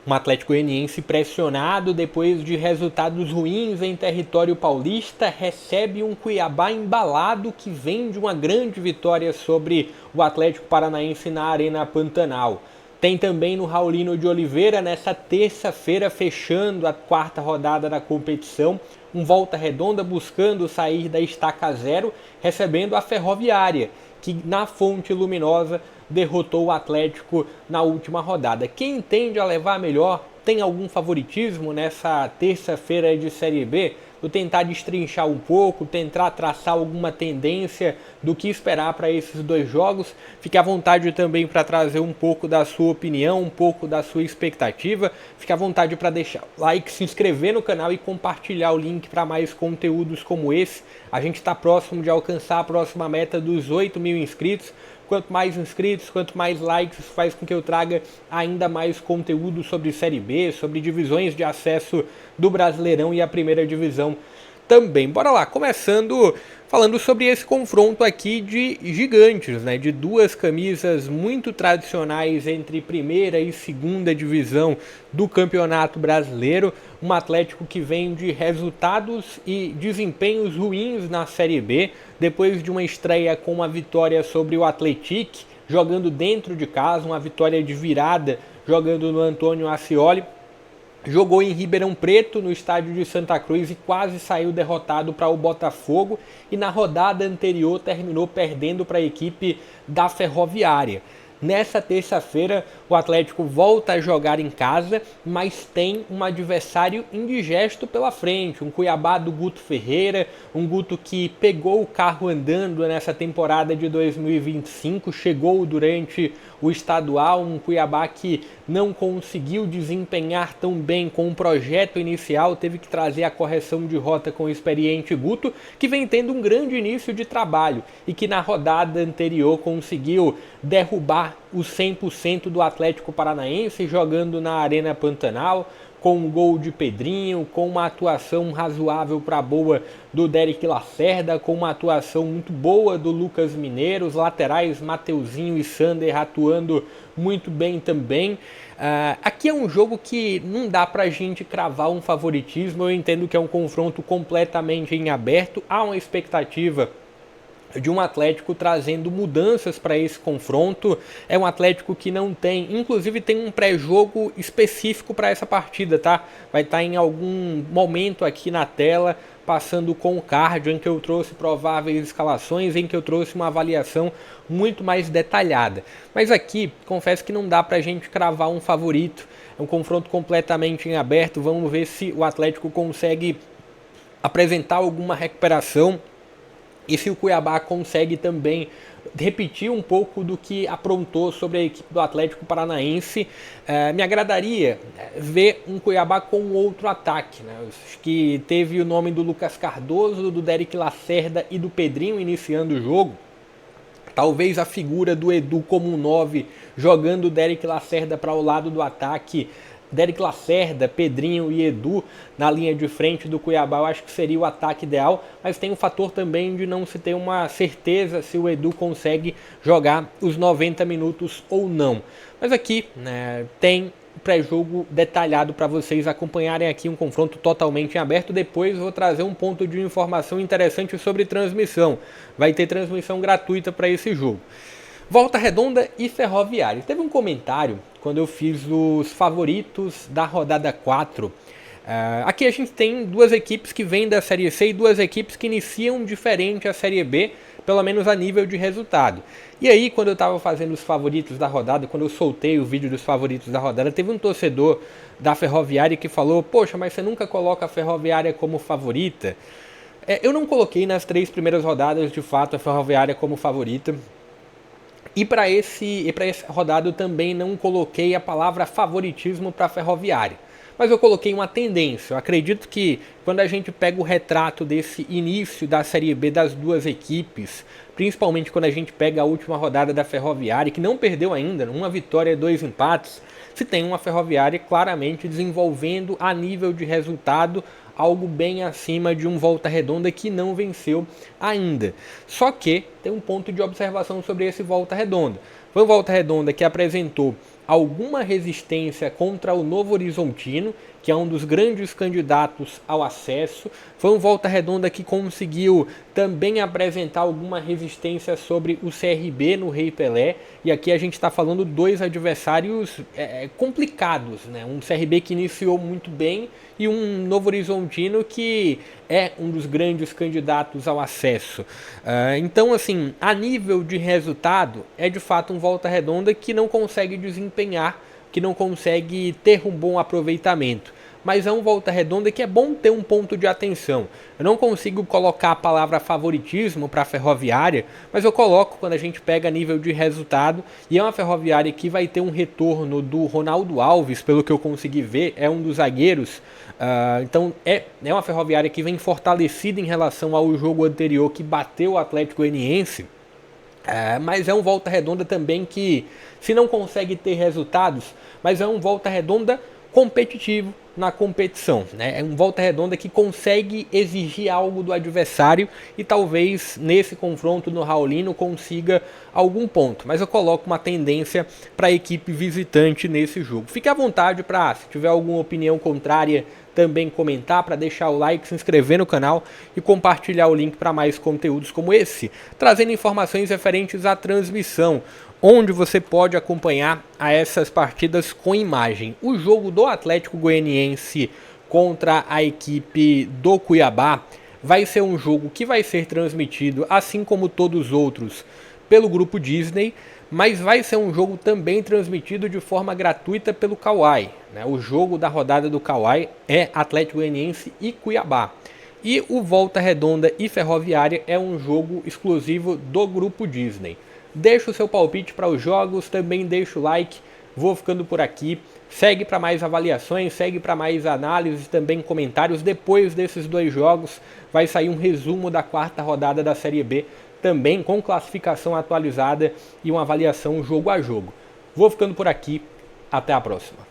Um Atlético Goianiense pressionado depois de resultados ruins em território paulista, recebe um Cuiabá embalado que vem de uma grande vitória sobre o Atlético Paranaense na Arena Pantanal. Tem também no Raulino de Oliveira, nessa terça-feira, fechando a quarta rodada da competição, um Volta Redonda buscando sair da estaca zero, recebendo a Ferroviária, que na Fonte Luminosa derrotou o Atlético na última rodada. Quem tende a levar melhor tem algum favoritismo nessa terça-feira de Série B? Vou tentar destrinchar um pouco, tentar traçar alguma tendência do que esperar para esses dois jogos. Fique à vontade também para trazer um pouco da sua opinião, um pouco da sua expectativa. Fique à vontade para deixar o like, se inscrever no canal e compartilhar o link para mais conteúdos como esse. A gente está próximo de alcançar a próxima meta dos 8.000 inscritos. Quanto mais inscritos, quanto mais likes, isso faz com que eu traga ainda mais conteúdo sobre Série B, sobre divisões de acesso do Brasileirão e a primeira divisão também. Bora lá, começando falando sobre esse confronto aqui de gigantes, né? De duas camisas muito tradicionais entre primeira e segunda divisão do Campeonato Brasileiro. Um Atlético que vem de resultados e desempenhos ruins na Série B, depois de uma estreia com uma vitória sobre o Atlético, jogando dentro de casa, uma vitória de virada, jogando no Antônio Ascioli. Jogou em Ribeirão Preto, no estádio de Santa Cruz, e quase saiu derrotado para o Botafogo. E na rodada anterior terminou perdendo para a equipe da Ferroviária. Nessa terça-feira, o Atlético volta a jogar em casa, mas tem um adversário indigesto pela frente. Um Cuiabá do Guto Ferreira, um Guto que pegou o carro andando nessa temporada de 2025, chegou durante o estadual, um Cuiabá que não conseguiu desempenhar tão bem com o projeto inicial, teve que trazer a correção de rota com o experiente Guto, que vem tendo um grande início de trabalho e que na rodada anterior conseguiu derrubar os 100% do Atlético Paranaense, jogando na Arena Pantanal, com um gol de Pedrinho, com uma atuação razoável para boa do Derek Lacerda, com uma atuação muito boa do Lucas Mineiro, os laterais Mateuzinho e Sander atuando muito bem também. Aqui é um jogo que não dá pra gente cravar um favoritismo, eu entendo que é um confronto completamente em aberto, há uma expectativa de um Atlético trazendo mudanças para esse confronto. É um Atlético que não tem, inclusive tem um pré-jogo específico para essa partida, tá? Vai estar em algum momento aqui na tela, passando com o card, em que eu trouxe prováveis escalações, em que eu trouxe uma avaliação muito mais detalhada. Mas aqui, confesso que não dá para a gente cravar um favorito, é um confronto completamente em aberto. Vamos ver se o Atlético consegue apresentar alguma recuperação e se o Cuiabá consegue também repetir um pouco do que aprontou sobre a equipe do Atlético Paranaense. Me agradaria ver um Cuiabá com outro ataque, né? Acho que teve o nome do Lucas Cardoso, do Derek Lacerda e do Pedrinho iniciando o jogo. Talvez a figura do Edu como um 9, jogando o Derek Lacerda para o lado do ataque. Derek Lacerda, Pedrinho e Edu na linha de frente do Cuiabá, eu acho que seria o ataque ideal, mas tem o fator também de não se ter uma certeza se o Edu consegue jogar os 90 minutos ou não. Mas aqui, né, tem pré-jogo detalhado para vocês acompanharem aqui, um confronto totalmente em aberto. Depois vou trazer um ponto de informação interessante sobre transmissão. Vai ter transmissão gratuita para esse jogo. Volta Redonda e Ferroviária. Teve um comentário quando eu fiz os favoritos da rodada 4. Aqui a gente tem duas equipes que vêm da Série C e duas equipes que iniciam diferente a Série B, pelo menos a nível de resultado. E aí, quando eu estava fazendo os favoritos da rodada, quando eu soltei o vídeo dos favoritos da rodada, teve um torcedor da Ferroviária que falou: poxa, mas você nunca coloca a Ferroviária como favorita? Eu não coloquei nas 3 primeiras rodadas, de fato, a Ferroviária como favorita. E para essa rodada eu também não coloquei a palavra favoritismo para a Ferroviária. Mas eu coloquei uma tendência. Eu acredito que quando a gente pega o retrato desse início da Série B das duas equipes, principalmente quando a gente pega a última rodada da Ferroviária, que não perdeu ainda, uma vitória e 2 empates, se tem uma Ferroviária claramente desenvolvendo a nível de resultado algo bem acima de um Volta Redonda que não venceu ainda. Só que tem um ponto de observação sobre esse Volta Redonda. Foi um Volta Redonda que apresentou alguma resistência contra o Novo Horizontino, que é um dos grandes candidatos ao acesso. Foi um Volta Redonda que conseguiu também apresentar alguma resistência sobre o CRB no Rei Pelé. E aqui a gente está falando dois adversários complicados, né? Um CRB que iniciou muito bem e um Novo Horizontino que é um dos grandes candidatos ao acesso. Então, assim, a nível de resultado, é de fato um Volta Redonda que não consegue desempenhar, que não consegue ter um bom aproveitamento. Mas é um Volta Redonda que é bom ter um ponto de atenção. Eu não consigo colocar a palavra favoritismo para a Ferroviária, mas eu coloco quando a gente pega nível de resultado, e é uma Ferroviária que vai ter um retorno do Ronaldo Alves, pelo que eu consegui ver, é um dos zagueiros. Então é uma Ferroviária que vem fortalecida em relação ao jogo anterior que bateu o Atlético Goianiense. Mas é um Volta Redonda também que, se não consegue ter resultados, mas é um Volta Redonda competitivo na competição, né? É um Volta Redonda que consegue exigir algo do adversário e talvez nesse confronto no Raulino consiga algum ponto, mas eu coloco uma tendência para a equipe visitante nesse jogo. Fique à vontade para, se tiver alguma opinião contrária, também comentar, para deixar o like, se inscrever no canal e compartilhar o link para mais conteúdos como esse, trazendo informações referentes à transmissão, onde você pode acompanhar a essas partidas com imagem. O jogo do Atlético Goianiense contra a equipe do Cuiabá vai ser um jogo que vai ser transmitido, assim como todos os outros, pelo grupo Disney, mas vai ser um jogo também transmitido de forma gratuita pelo Kawai, né? O jogo da rodada do Kawai é Atlético Goianiense e Cuiabá. E o Volta Redonda e Ferroviária é um jogo exclusivo do grupo Disney. Deixa o seu palpite para os jogos, também deixa o like. Vou ficando por aqui. Segue para mais avaliações, segue para mais análises, também comentários. Depois desses dois jogos vai sair um resumo da quarta rodada da Série B, também com classificação atualizada e uma avaliação jogo a jogo. Vou ficando por aqui. Até a próxima.